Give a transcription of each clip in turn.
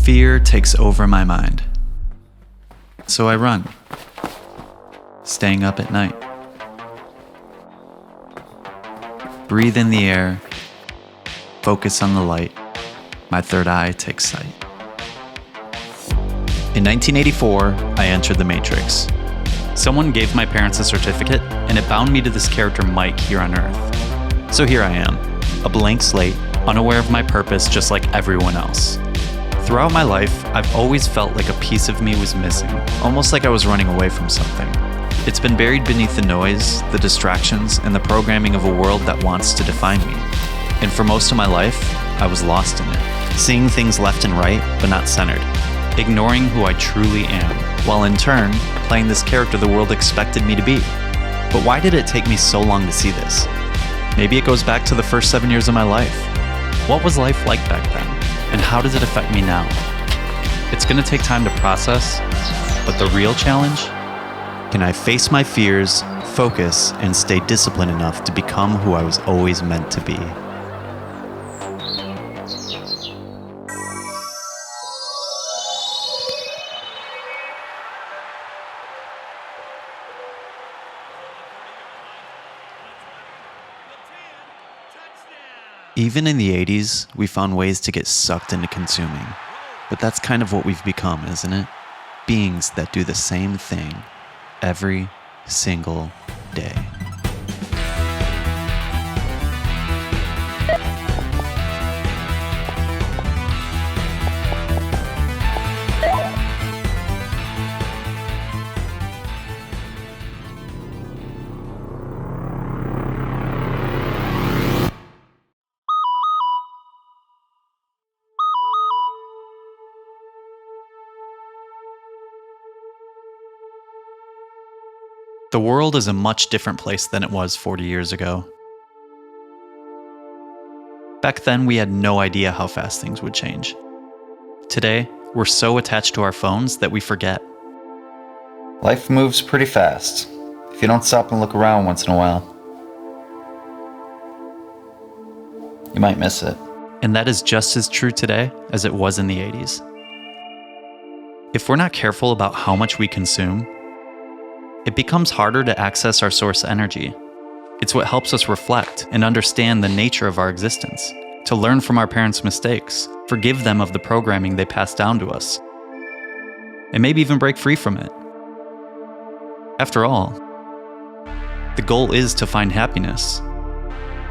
Fear takes over my mind. So I run, staying up at night. Breathe in the air, focus on the light. My third eye takes sight. In 1984, I entered the Matrix. Someone gave my parents a certificate, and it bound me to this character Mike here on Earth. So here I am, a blank slate, unaware of my purpose just like everyone else. Throughout my life, I've always felt like a piece of me was missing, almost like I was running away from something. It's been buried beneath the noise, the distractions, and the programming of a world that wants to define me. And for most of my life, I was lost in it, seeing things left and right, but not centered, ignoring who I truly am, while in turn, playing this character the world expected me to be. But why did it take me so long to see this? Maybe it goes back to the first 7 years of my life. What was life like back then? And how does it affect me now? It's gonna take time to process, but the real challenge? Can I face my fears, focus, and stay disciplined enough to become who I was always meant to be? Even in the 80s, we found ways to get sucked into consuming. But that's kind of what we've become, isn't it? Beings that do the same thing every single day. The world is a much different place than it was 40 years ago. Back then, we had no idea how fast things would change. Today, we're so attached to our phones that we forget. Life moves pretty fast, if you don't stop and look around once in a while. You might miss it. And that is just as true today as it was in the 80s. If we're not careful about how much we consume, it becomes harder to access our source energy. It's what helps us reflect and understand the nature of our existence, to learn from our parents' mistakes, forgive them of the programming they passed down to us, and maybe even break free from it. After all, the goal is to find happiness,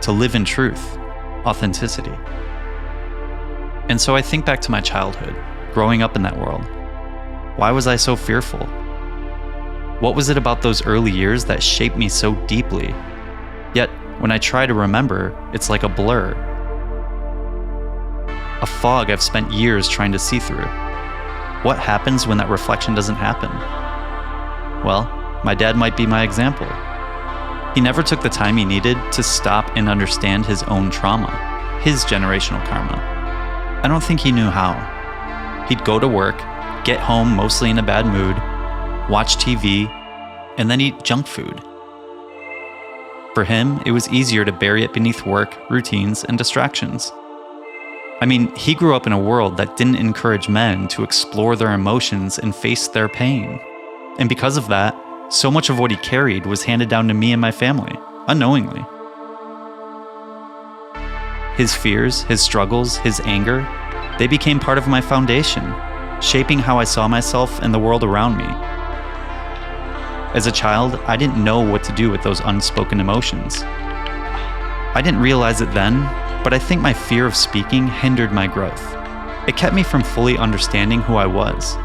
to live in truth, authenticity. And so I think back to my childhood, growing up in that world. Why was I so fearful? What was it about those early years that shaped me so deeply? Yet, when I try to remember, it's like a blur. A fog I've spent years trying to see through. What happens when that reflection doesn't happen? Well, my dad might be my example. He never took the time he needed to stop and understand his own trauma, his generational karma. I don't think he knew how. He'd go to work, get home mostly in a bad mood, watch TV, and then eat junk food. For him, it was easier to bury it beneath work, routines, and distractions. I mean, he grew up in a world that didn't encourage men to explore their emotions and face their pain. And because of that, so much of what he carried was handed down to me and my family, unknowingly. His fears, his struggles, his anger, they became part of my foundation, shaping how I saw myself and the world around me. As a child, I didn't know what to do with those unspoken emotions. I didn't realize it then, but I think my fear of speaking hindered my growth. It kept me from fully understanding who I was.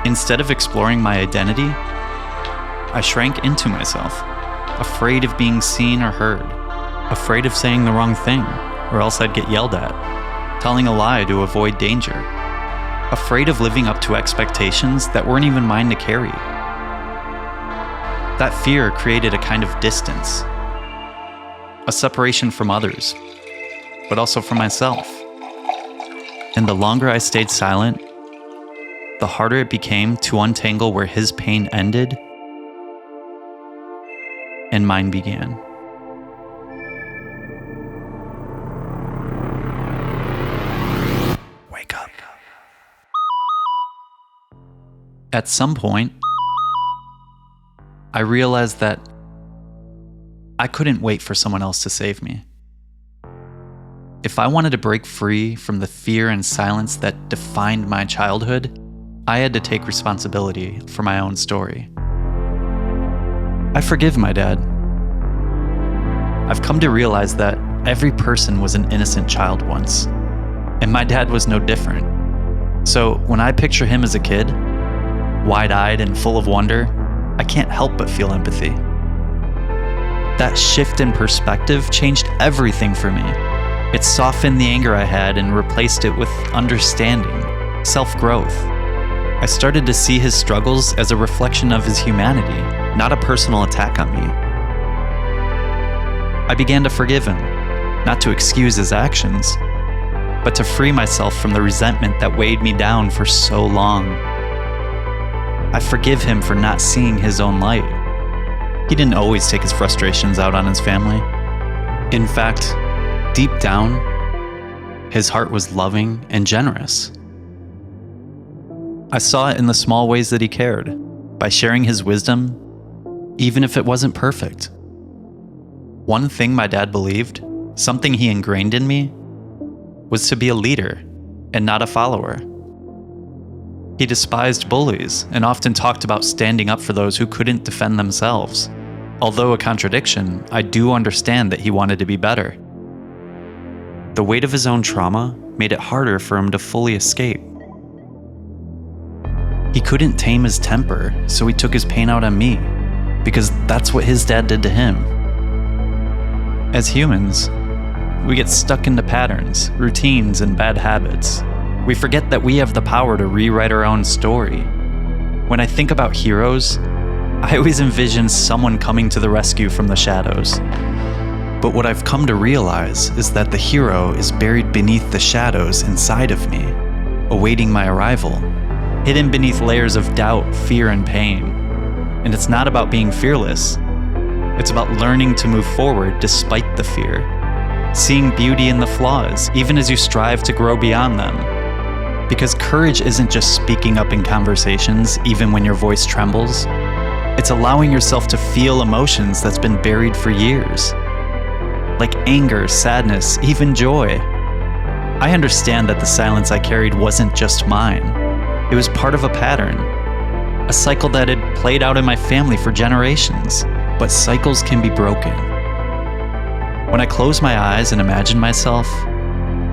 Instead of exploring my identity, I shrank into myself, afraid of being seen or heard, afraid of saying the wrong thing, or else I'd get yelled at, telling a lie to avoid danger, afraid of living up to expectations that weren't even mine to carry. That fear created a kind of distance, a separation from others, but also from myself. And the longer I stayed silent, the harder it became to untangle where his pain ended and mine began. Wake up. At some point, I realized that I couldn't wait for someone else to save me. If I wanted to break free from the fear and silence that defined my childhood, I had to take responsibility for my own story. I forgive my dad. I've come to realize that every person was an innocent child once, and my dad was no different. So when I picture him as a kid, wide-eyed and full of wonder, I can't help but feel empathy. That shift in perspective changed everything for me. It softened the anger I had and replaced it with understanding, self-growth. I started to see his struggles as a reflection of his humanity, not a personal attack on me. I began to forgive him, not to excuse his actions, but to free myself from the resentment that weighed me down for so long. I forgive him for not seeing his own light. He didn't always take his frustrations out on his family. In fact, deep down, his heart was loving and generous. I saw it in the small ways that he cared, by sharing his wisdom, even if it wasn't perfect. One thing my dad believed, something he ingrained in me, was to be a leader and not a follower. He despised bullies and often talked about standing up for those who couldn't defend themselves. Although a contradiction, I do understand that he wanted to be better. The weight of his own trauma made it harder for him to fully escape. He couldn't tame his temper, so he took his pain out on me, because that's what his dad did to him. As humans, we get stuck into patterns, routines, and bad habits. We forget that we have the power to rewrite our own story. When I think about heroes, I always envision someone coming to the rescue from the shadows. But what I've come to realize is that the hero is buried beneath the shadows inside of me, awaiting my arrival, hidden beneath layers of doubt, fear, and pain. And it's not about being fearless. It's about learning to move forward despite the fear, seeing beauty in the flaws, even as you strive to grow beyond them. Because courage isn't just speaking up in conversations, even when your voice trembles. It's allowing yourself to feel emotions that's been buried for years, like anger, sadness, even joy. I understand that the silence I carried wasn't just mine. It was part of a pattern, a cycle that had played out in my family for generations. But cycles can be broken. When I close my eyes and imagine myself,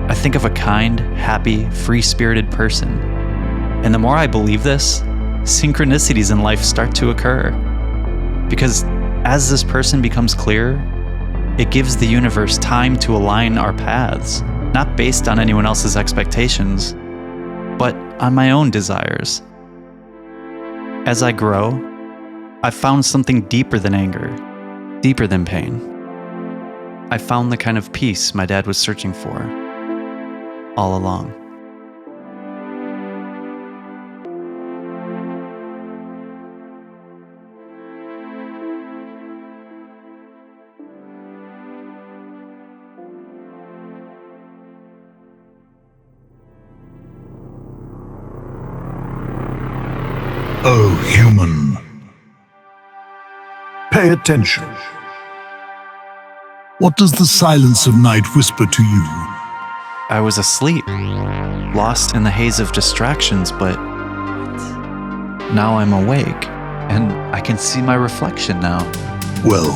I think of a kind, happy, free-spirited person. And the more I believe this, synchronicities in life start to occur. Because as this person becomes clearer, it gives the universe time to align our paths, not based on anyone else's expectations, but on my own desires. As I grow, I found something deeper than anger, deeper than pain. I found the kind of peace my dad was searching for all along. Oh, human. Pay attention. What does the silence of night whisper to you? I was asleep, lost in the haze of distractions, but now I'm awake, and I can see my reflection now. Well,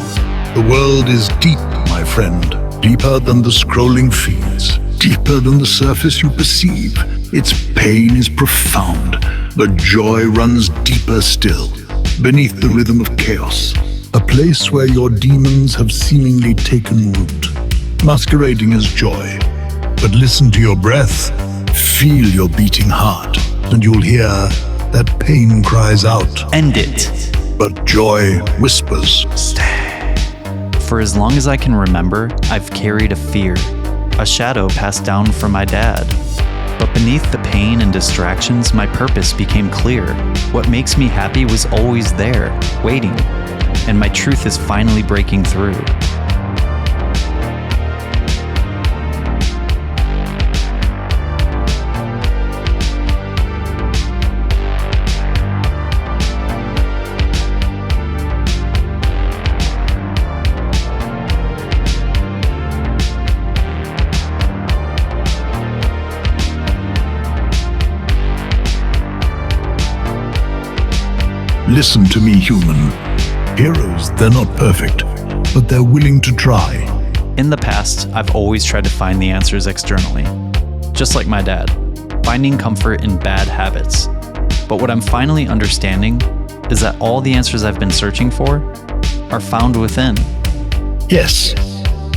the world is deep, my friend. Deeper than the scrolling feeds. Deeper than the surface you perceive. Its pain is profound, but joy runs deeper still, beneath the rhythm of chaos. A place where your demons have seemingly taken root, masquerading as joy. But listen to your breath, feel your beating heart, and you'll hear that pain cries out. End it. But joy whispers. Stay. For as long as I can remember, I've carried a fear, a shadow passed down from my dad. But beneath the pain and distractions, my purpose became clear. What makes me happy was always there, waiting. And my truth is finally breaking through. Listen to me, human. Heroes, they're not perfect, but they're willing to try. In the past, I've always tried to find the answers externally, just like my dad, finding comfort in bad habits. But what I'm finally understanding is that all the answers I've been searching for are found within. Yes,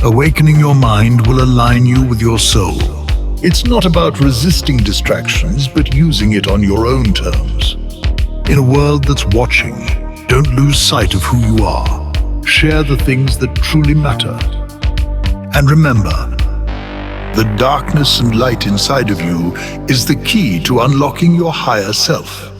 awakening your mind will align you with your soul. It's not about resisting distractions, but using it on your own terms. In a world that's watching, don't lose sight of who you are. Share the things that truly matter. And remember, the darkness and light inside of you is the key to unlocking your higher self.